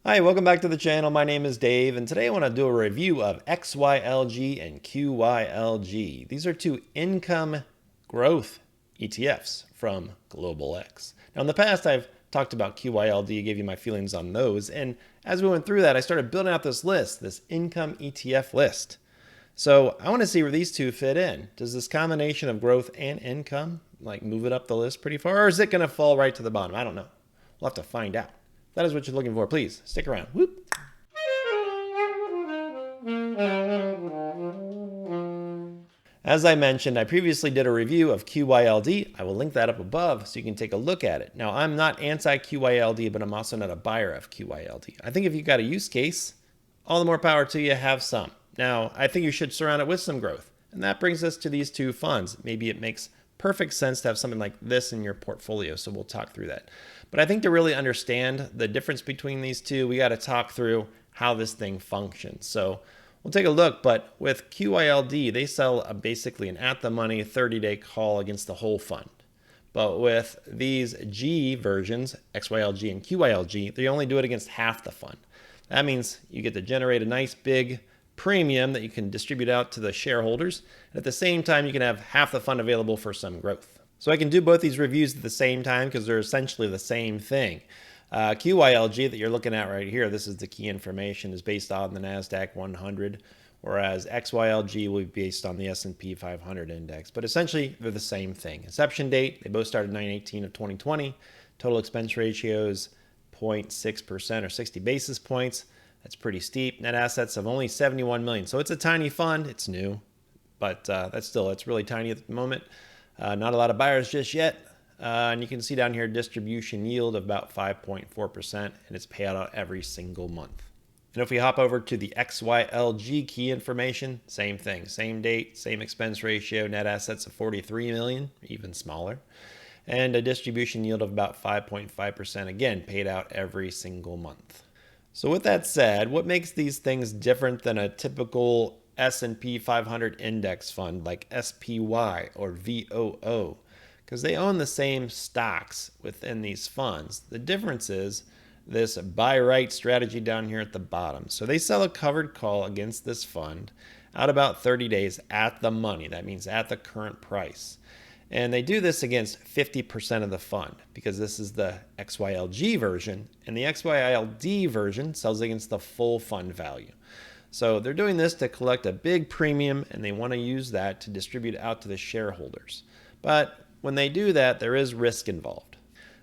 Hi, welcome back to the channel. My name is Dave, and today I want to do a review of XYLG and QYLG. These are two income growth ETFs from Global X. Now, in the past, I've talked about QYLD, gave you my feelings on those, and as we went through that, I started building out this list, this income ETF list. So I want to see where these two fit in. Does this combination of growth and income move it up the list pretty far, or is it going to fall right to the bottom? I don't know. We'll have to find out. If that is what you're looking for, please stick around. Whoop. As I mentioned, I previously did a review of QYLD. I will link that up above so you can take a look at it. Now, I'm not anti-QYLD, but I'm also not a buyer of QYLD. I think if you've got a use case, all the more power to you, have some. Now, I think you should surround it with some growth. And that brings us to these two funds. Maybe it makes perfect sense to have something like this in your portfolio, so we'll talk through that. But I think to really understand the difference between these two, we got to talk through how this thing functions. So we'll take a look, but with QYLD, they sell basically an at-the-money 30-day call against the whole fund. But with these G versions, XYLG and QYLG, they only do it against half the fund. That means you get to generate a nice big premium that you can distribute out to the shareholders. At the same time, you can have half the fund available for some growth. So I can do both these reviews at the same time because they're essentially the same thing. QYLG that you're looking at right here, this is the key information, is based on the NASDAQ 100, whereas XYLG will be based on the S&P 500 index. But essentially, they're the same thing. Inception date, they both started 9/18 of 2020. Total expense ratios, 0.6% or 60 basis points. That's pretty steep. Net assets of only 71 million. So it's a tiny fund. It's new, but it's really tiny at the moment. Not a lot of buyers just yet. And you can see down here distribution yield of about 5.4%, and it's payout out every single month. And if we hop over to the XYLG key information, same thing, same date, same expense ratio, net assets of 43 million, even smaller, and a distribution yield of about 5.5%, again, paid out every single month. So with that said, what makes these things different than a typical S&P 500 index fund like SPY or VOO? Because they own the same stocks within these funds. The difference is this buy right strategy down here at the bottom. So they sell a covered call against this fund out about 30 days at the money. That means at the current price. And they do this against 50% of the fund because this is the XYLG version, and the XYLD version sells against the full fund value. So they're doing this to collect a big premium, and they want to use that to distribute out to the shareholders. But when they do that, there is risk involved.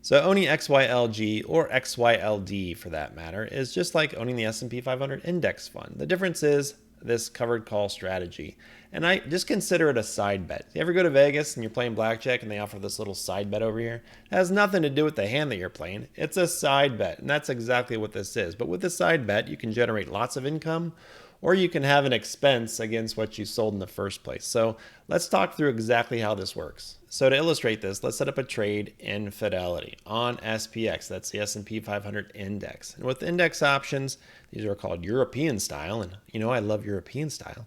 So owning XYLG or XYLD for that matter is just like owning the S&P 500 index fund. The difference is this covered call strategy. And I just consider it a side bet. You ever go to Vegas and you're playing blackjack and they offer this little side bet over here? It has nothing to do with the hand that you're playing. It's a side bet, and that's exactly what this is. But with the side bet, you can generate lots of income, or you can have an expense against what you sold in the first place. So let's talk through exactly how this works. So to illustrate this, let's set up a trade in Fidelity on SPX. That's the S&P 500 index. And with index options, these are called European style. And you know, I love European style.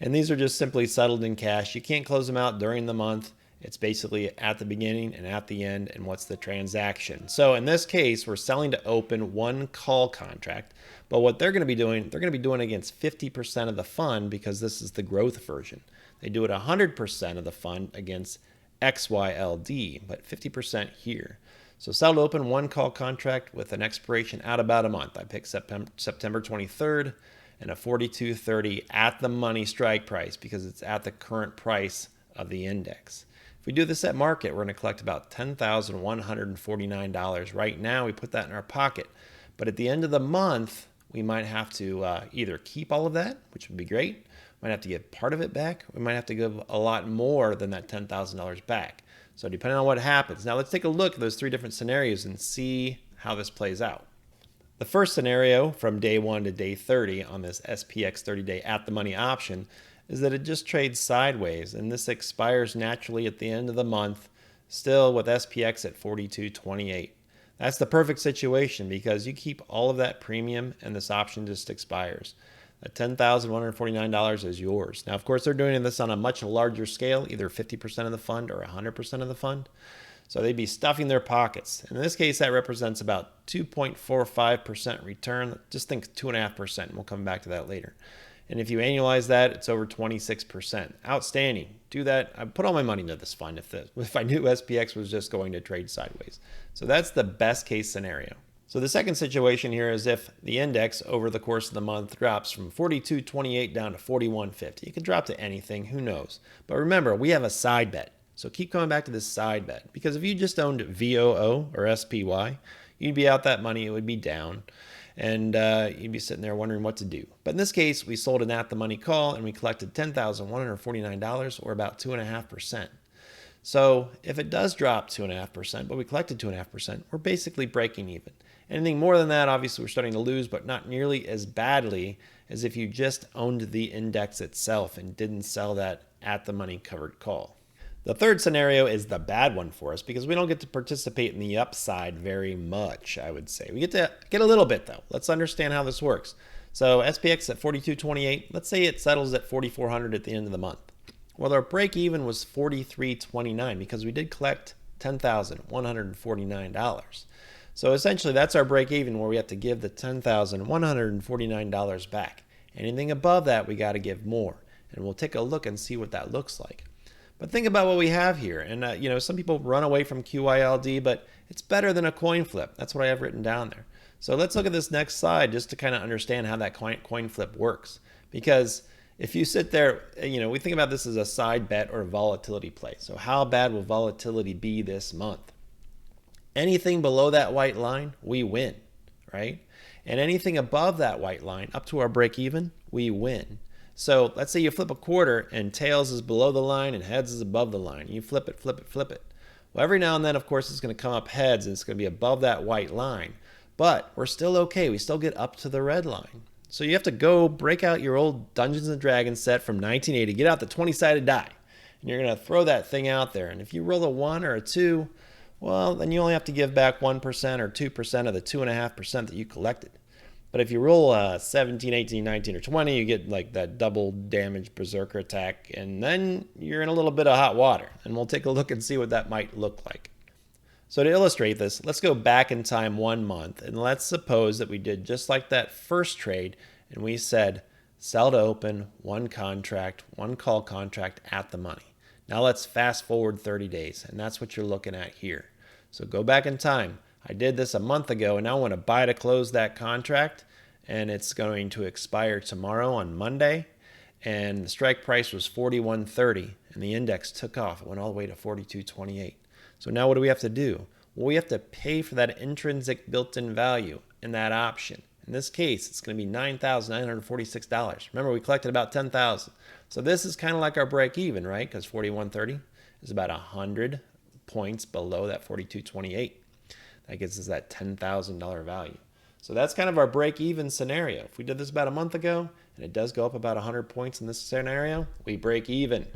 And these are just simply settled in cash. You can't close them out during the month. It's basically at the beginning and at the end, and what's the transaction. So in this case, we're selling to open one call contract. But what they're going to be doing, they're going to be doing against 50% of the fund because this is the growth version. They do it 100% of the fund against XYLD, but 50% here. So sell to open one call contract with an expiration out about a month. I picked September 23rd and a 42.30 at the money strike price because it's at the current price of the index. If we do this at market, we're going to collect about $10,149. Right now, we put that in our pocket. But at the end of the month, we might have to either keep all of that, which would be great. We might have to get part of it back. We might have to give a lot more than that $10,000 back. So depending on what happens. Now let's take a look at those three different scenarios and see how this plays out. The first scenario from day 1 to day 30 on this SPX 30-day at-the-money option is that it just trades sideways, and this expires naturally at the end of the month, still with SPX at 42.28. That's the perfect situation because you keep all of that premium and this option just expires. That $10,149 is yours. Now, of course, they're doing this on a much larger scale, either 50% of the fund or 100% of the fund. So they'd be stuffing their pockets. In this case, that represents about 2.45% return. Just think 2.5%, and we'll come back to that later. And if you annualize that, it's over 26%. Outstanding. Do that. I put all my money into this fund if I knew SPX was just going to trade sideways. So that's the best case scenario. So the second situation here is if the index over the course of the month drops from 42.28 down to 41.50. It could drop to anything, who knows. But remember, we have a side bet. So keep coming back to this side bet. Because if you just owned VOO or SPY, you'd be out that money, it would be down. And you'd be sitting there wondering what to do. But in this case, we sold an at-the-money call and we collected $10,149, or about 2.5%. So if it does drop 2.5%, but we collected 2.5%, we're basically breaking even. Anything more than that, obviously we're starting to lose, but not nearly as badly as if you just owned the index itself and didn't sell that at-the-money covered call. The third scenario is the bad one for us because we don't get to participate in the upside very much, I would say. We get to get a little bit, though. Let's understand how this works. So SPX at 42.28, let's say it settles at 4,400 at the end of the month. Well, our break even was 43.29 because we did collect $10,149. So essentially, that's our break even where we have to give the $10,149 back. Anything above that, we got to give more. And we'll take a look and see what that looks like. But think about what we have here. And, some people run away from QYLD, but it's better than a coin flip. That's what I have written down there. So let's look at this next slide just to kind of understand how that coin flip works. Because if you sit there, we think about this as a side bet or a volatility play. So how bad will volatility be this month? Anything below that white line, we win, right? And anything above that white line, up to our break even, we win. So let's say you flip a quarter and tails is below the line and heads is above the line. You flip it, flip it, flip it. Well, every now and then, of course, it's going to come up heads and it's going to be above that white line. But we're still okay. We still get up to the red line. So you have to go break out your old Dungeons & Dragons set from 1980, get out the 20-sided die, and you're going to throw that thing out there. And if you roll a 1 or a 2, well, then you only have to give back 1% or 2% of the 2.5% that you collected. But if you roll 17, 18, 19, or 20, you get like that double damage berserker attack, and then you're in a little bit of hot water. And we'll take a look and see what that might look like. So to illustrate this, let's go back in time 1 month, and let's suppose that we did just like that first trade, and we said sell to open, 1 contract, 1 call contract at the money. Now let's fast forward 30 days, and that's what you're looking at here. So go back in time. I did this a month ago, and now I want to buy to close that contract, and it's going to expire tomorrow on Monday, and the strike price was 41.30, and the index took off. It went all the way to 42.28. So now what do we have to do? Well, we have to pay for that intrinsic built-in value in that option. In this case, it's going to be $9,946. Remember, we collected about $10,000. So this is kind of like our break even, right? Because 41.30 is about 100 points below that 42.28. That gets us that $10,000 value. So that's kind of our break-even scenario. If we did this about a month ago, and it does go up about 100 points in this scenario, we break even.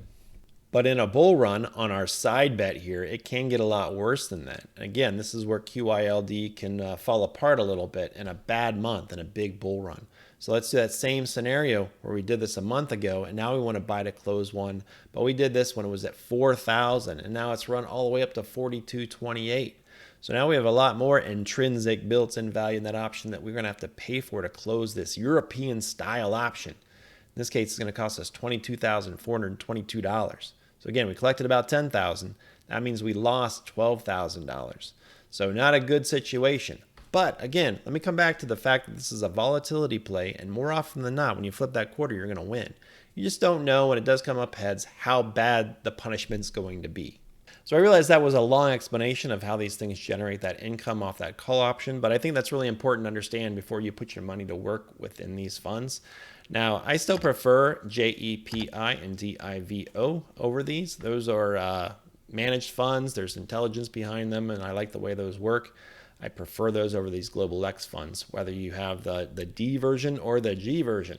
But in a bull run on our side bet here, it can get a lot worse than that. Again, this is where QYLD can fall apart a little bit in a bad month in a big bull run. So let's do that same scenario where we did this a month ago, and now we want to buy to close one. But we did this when it was at 4,000, and now it's run all the way up to 42.28. So now we have a lot more intrinsic built-in value in that option that we're going to have to pay for to close this European style option. In this case, it's going to cost us $22,422. So again, we collected about $10,000. That means we lost $12,000. So not a good situation. But again, let me come back to the fact that this is a volatility play, and more often than not, when you flip that quarter, you're going to win. You just don't know when it does come up heads how bad the punishment's going to be. So I realized that was a long explanation of how these things generate that income off that call option, but I think that's really important to understand before you put your money to work within these funds. Now, I still prefer JEPI and DIVO over these. Those are managed funds. There's intelligence behind them, and I like the way those work. I prefer those over these Global X funds, whether you have the D version or the G version.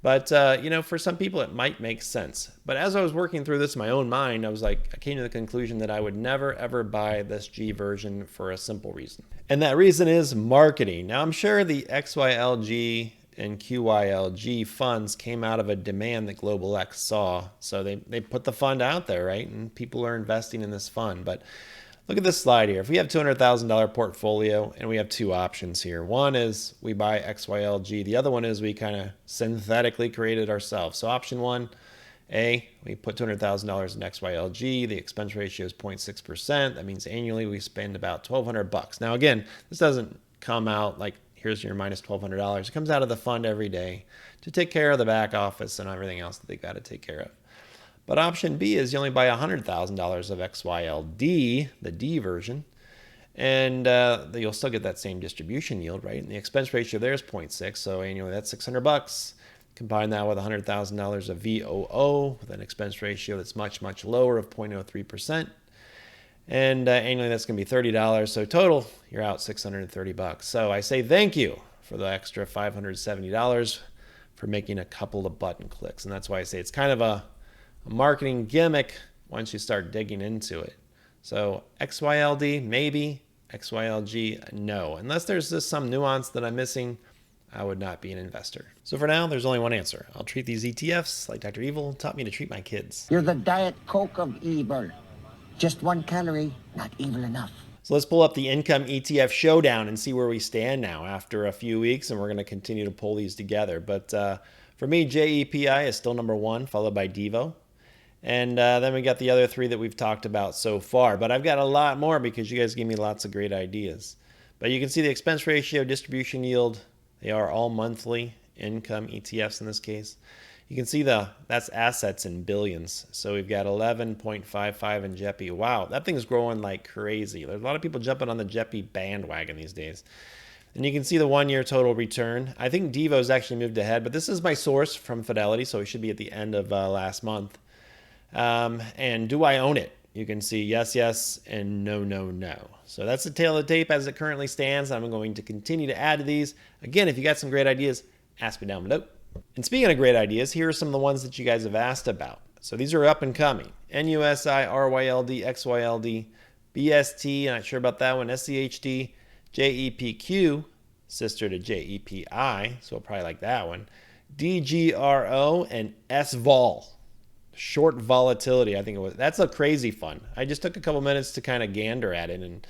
But, for some people, it might make sense. But as I was working through this in my own mind, I came to the conclusion that I would never, ever buy this G version for a simple reason. And that reason is marketing. Now, I'm sure the XYLG and QYLG funds came out of a demand that Global X saw. So they put the fund out there, right? And people are investing in this fund. But Look at this slide here. If we have $200,000 portfolio and we have two options here. One is we buy XYLG. The other one is we kind of synthetically created ourselves. So option one, A, we put $200,000 in XYLG. The expense ratio is 0.6%. That means annually we spend about $1,200. Now again, this doesn't come out like here's your minus $1,200. It comes out of the fund every day to take care of the back office and everything else that they got to take care of. But option B is you only buy $100,000 of XYLD, the D version, and you'll still get that same distribution yield, right? And the expense ratio there is 0.6, so annually that's $600. Combine that with $100,000 of VOO with an expense ratio that's much, much lower of 0.03%. And annually that's going to be $30. So total, you're out $630. So I say thank you for the extra $570 for making a couple of button clicks. And that's why I say it's kind of a marketing gimmick once you start digging into it. So XYLD, maybe. XYLG, no. Unless there's just some nuance that I'm missing, I would not be an investor. So for now, there's only one answer. I'll treat these ETFs like Dr. Evil taught me to treat my kids. You're the Diet Coke of evil. Just 1 calorie, not evil enough. So let's pull up the income ETF showdown and see where we stand now after a few weeks, and we're going to continue to pull these together. But for me, JEPI is still number 1, followed by Devo. And then we got the other 3 that we've talked about so far. But I've got a lot more because you guys gave me lots of great ideas. But you can see the expense ratio, distribution yield. They are all monthly income ETFs in this case. You can see that's assets in billions. So we've got 11.55 in JEPI. Wow, that thing's growing like crazy. There's a lot of people jumping on the JEPI bandwagon these days. And you can see the 1-year total return. I think Devo's actually moved ahead, but this is my source from Fidelity, so it should be at the end of last month. And do I own it? You can see yes, yes, and no, no, no. So that's the tail of the tape as it currently stands. I'm going to continue to add to these. Again, if you got some great ideas, ask me down below. And speaking of great ideas, here are some of the ones that you guys have asked about. So these are up and coming. NUSI, RYLD, XYLD, BST, not sure about that one, SCHD, JEPQ, sister to JEPI, so we'll probably like that one, DGRO, and SVOL. Short volatility, I think it was. That's a crazy fun. I just took a couple minutes to kind of gander at it, and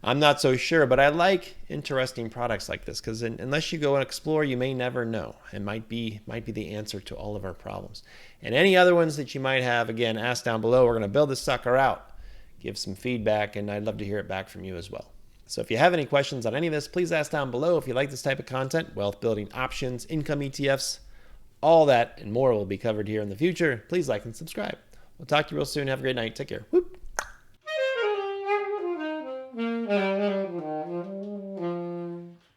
I'm not so sure, but I like interesting products like this because unless you go and explore, you may never know. It might be the answer to all of our problems. And any other ones that you might have, again, ask down below. We're going to build this sucker out, give some feedback, and I'd love to hear it back from you as well. So if you have any questions on any of this, please ask down below. If you like this type of content, wealth building options, income ETFs, all that and more will be covered here in the future. Please like and subscribe. We'll talk to you real soon. Have a great night. Take care. Whoop.